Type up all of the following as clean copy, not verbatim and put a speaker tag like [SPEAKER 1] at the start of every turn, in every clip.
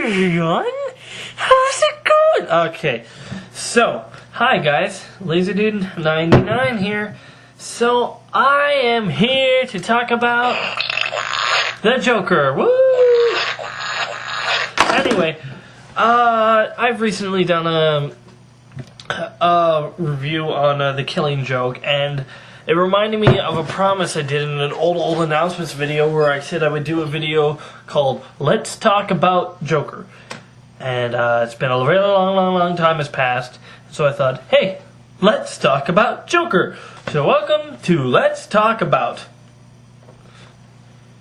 [SPEAKER 1] everyone, how's it going? Okay, so, hi guys, LaserDude99 here. So, I am here to talk about the Joker, woo! Anyway, I've recently done a review on The Killing Joke, and it reminded me of a promise I did in an old announcements video where I said I would do a video called Let's Talk About Joker. And it's been a really long time has passed, so I thought, hey, let's talk about Joker. So welcome to Let's Talk About.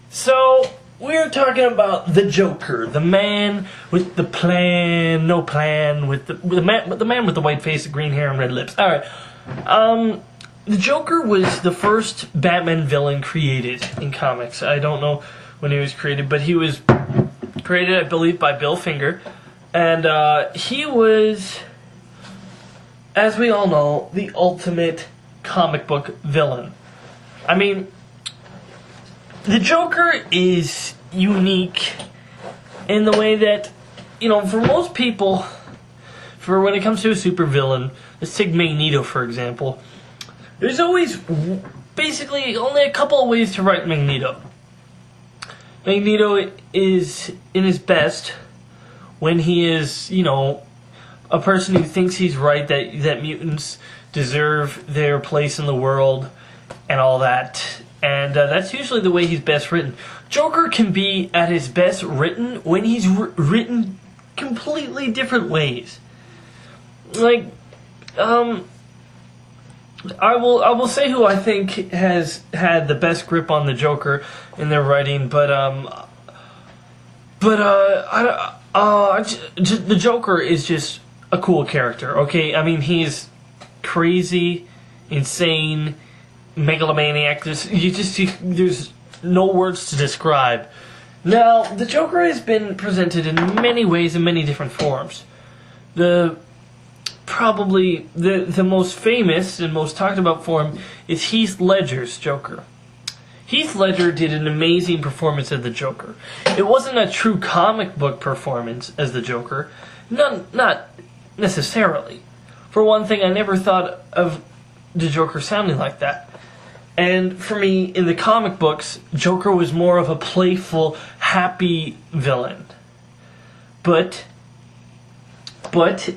[SPEAKER 1] So, we're talking about the Joker, the man with the plan, no plan, with the man with the white face, the green hair, and red lips. Alright, the Joker was the first Batman villain created in comics. I don't know when he was created, but he was created, I believe, by Bill Finger. And he was, as we all know, the ultimate comic book villain. I mean, the Joker is unique in the way that, you know, for most people, for when it comes to a supervillain, let's take Magneto, for example. There's always basically only a couple of ways to write Magneto. Magneto is in his best when he is, you know, a person who thinks he's right, that mutants deserve their place in the world and all that. And that's usually the way he's best written. Joker can be at his best written when he's written completely different ways. Like, I will say who I think has had the best grip on the Joker in their writing, the Joker is just a cool character. Okay, I mean, he's crazy, insane, megalomaniac. There's no words to describe. Now, the Joker has been presented in many ways, in many different forms. Probably the most famous and most talked about form is Heath Ledger's Joker. Heath Ledger did an amazing performance of the Joker. It wasn't a true comic book performance as the Joker. Not necessarily. For one thing, I never thought of the Joker sounding like that. And for me, in the comic books, Joker was more of a playful, happy villain. But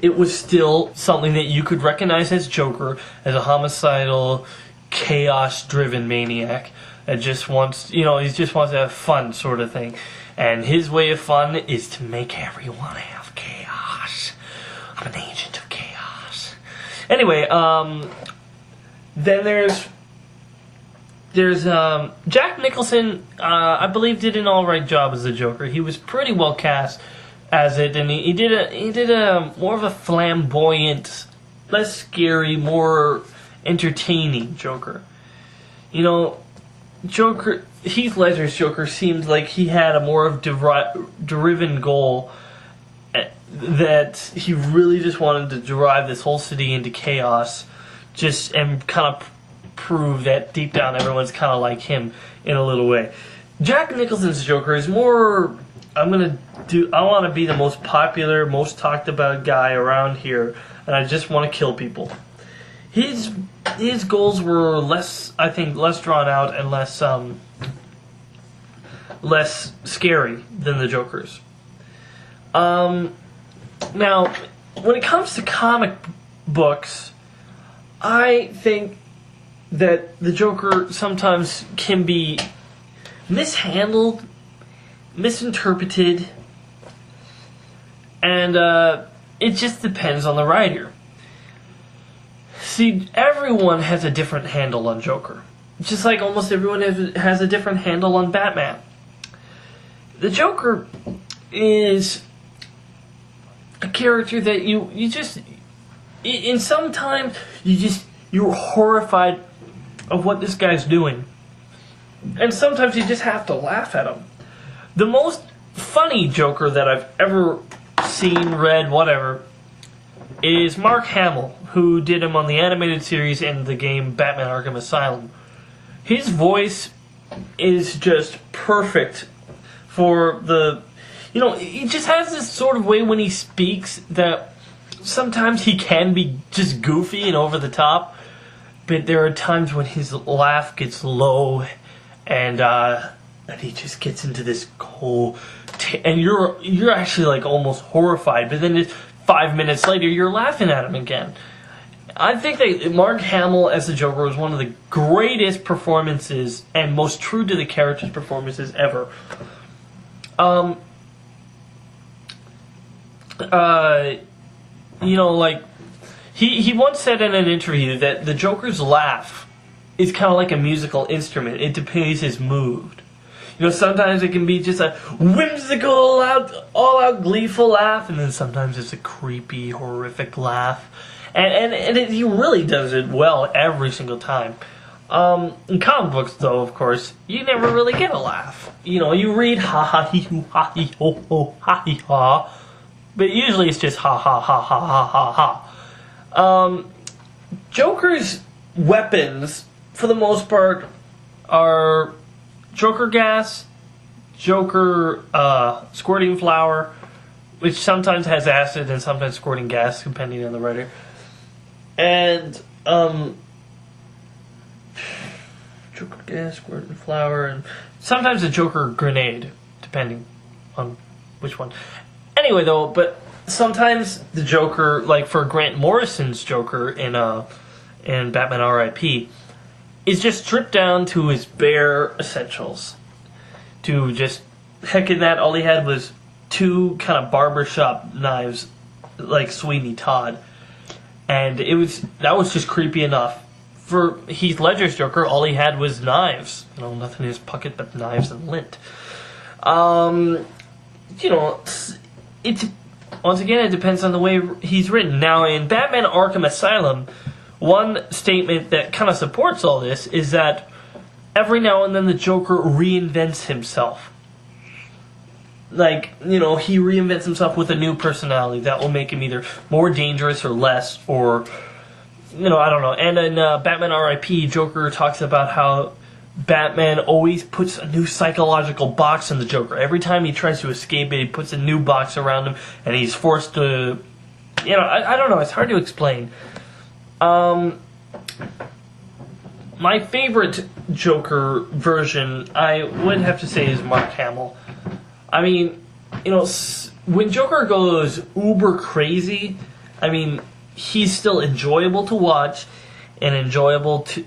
[SPEAKER 1] it was still something that you could recognize as Joker, as a homicidal, chaos-driven maniac that just wants, you know, he just wants to have fun sort of thing. And his way of fun is to make everyone have chaos. I'm an agent of chaos. Anyway, then there's Jack Nicholson, I believe, did an alright job as the Joker. He was pretty well cast as it, and he did a more of a flamboyant, less scary, more entertaining Joker. You know, Heath Ledger's Joker seemed like he had a more of driven goal, that he really just wanted to drive this whole city into chaos, and kind of prove that deep down everyone's kind of like him in a little way. Jack Nicholson's Joker is more, I want to be the most popular, most talked about guy around here, and I just want to kill people. His goals were less drawn out and less scary than the Joker's. Now, when it comes to comic books, I think that the Joker sometimes can be mishandled, misinterpreted, and it just depends on the writer. See, everyone has a different handle on Joker, just like almost everyone has a different handle on Batman. The Joker is a character that you just, in some times, you're horrified of what this guy's doing, and sometimes you just have to laugh at him. The most funny Joker that I've ever seen, read, whatever, is Mark Hamill, who did him on the animated series and the game Batman Arkham Asylum. His voice is just perfect for the, he just has this sort of way when he speaks that sometimes he can be just goofy and over the top, but there are times when his laugh gets low and he just gets into this whole and you're actually like almost horrified, but then just 5 minutes later you're laughing at him again. I think that Mark Hamill as the Joker was one of the greatest performances and most true to the character's performances ever. He once said in an interview that the Joker's laugh is kind of like a musical instrument. It depends his mood. Sometimes it can be just a whimsical, all-out gleeful laugh, and then sometimes it's a creepy, horrific laugh. And he really does it well every single time. In comic books, though, of course, you never really get a laugh. You read ha ha hee hoo ha hee ho ho ha hee ha, but usually it's just ha ha ha ha ha ha ha. Joker's weapons, for the most part, are Joker gas, Joker squirting flour, which sometimes has acid and sometimes squirting gas, depending on the writer, and Joker gas, squirting flour, and sometimes a Joker grenade, depending on which one. Anyway, though, but sometimes the Joker, like for Grant Morrison's Joker in Batman R.I.P., is just stripped down to his bare essentials. To just, heck in that, all he had was 2 kind of barbershop knives, like Sweeney Todd. And that was just creepy enough. For Heath Ledger's Joker, all he had was knives. Nothing in his pocket but knives and lint. Once again, it depends on the way he's written. Now, in Batman Arkham Asylum, one statement that kind of supports all this is that every now and then the Joker reinvents himself. He reinvents himself with a new personality that will make him either more dangerous or less, or, I don't know. And in Batman R.I.P., Joker talks about how Batman always puts a new psychological box in the Joker. Every time he tries to escape it, he puts a new box around him, and he's forced to, I don't know, it's hard to explain. My favorite Joker version, I would have to say, is Mark Hamill. I mean, when Joker goes uber crazy, he's still enjoyable to watch and enjoyable to,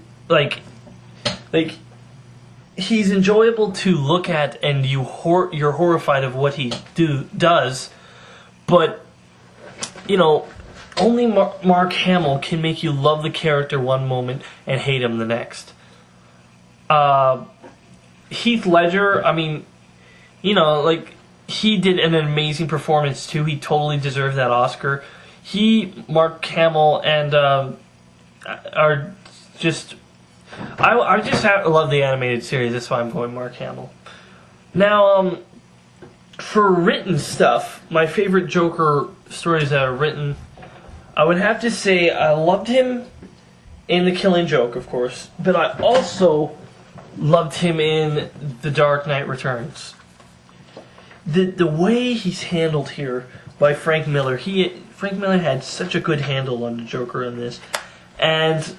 [SPEAKER 1] he's enjoyable to look at, and you're horrified of what he does, but, only Mark Hamill can make you love the character one moment and hate him the next. Heath Ledger, he did an amazing performance too. He totally deserved that Oscar. Mark Hamill, and are just... I just love the animated series. That's why I'm going Mark Hamill. Now, for written stuff, my favorite Joker stories that are written, I would have to say I loved him in The Killing Joke, of course, but I also loved him in The Dark Knight Returns. The way he's handled here by Frank Miller, Frank Miller had such a good handle on the Joker in this, and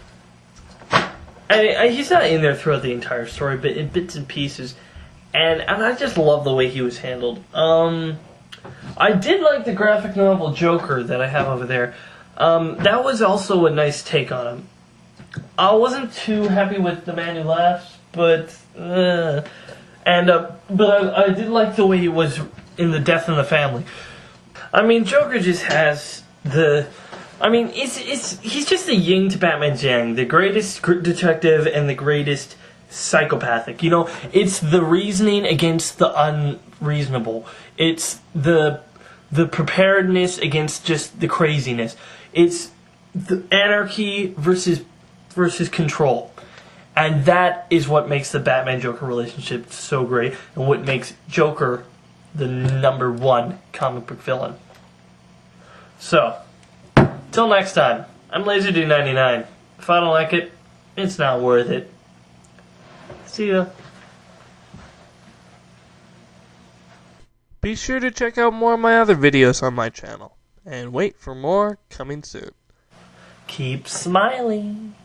[SPEAKER 1] he's not in there throughout the entire story, but in bits and pieces, and I just love the way he was handled. I did like the graphic novel Joker that I have over there. That was also a nice take on him. I wasn't too happy with The Man Who Laughs, but I did like the way he was in The Death in the Family. Joker just has he's just the yin to Batman's yang, the greatest detective and the greatest psychopathic. It's the reasoning against the unreasonable. It's the preparedness against just the craziness. It's the anarchy versus control. And that is what makes the Batman-Joker relationship so great, and what makes Joker the #1 comic book villain. So, till next time, I'm LaserDude99. If I don't like it, it's not worth it. See ya.
[SPEAKER 2] Be sure to check out more of my other videos on my channel. And wait for more coming soon.
[SPEAKER 1] Keep smiling.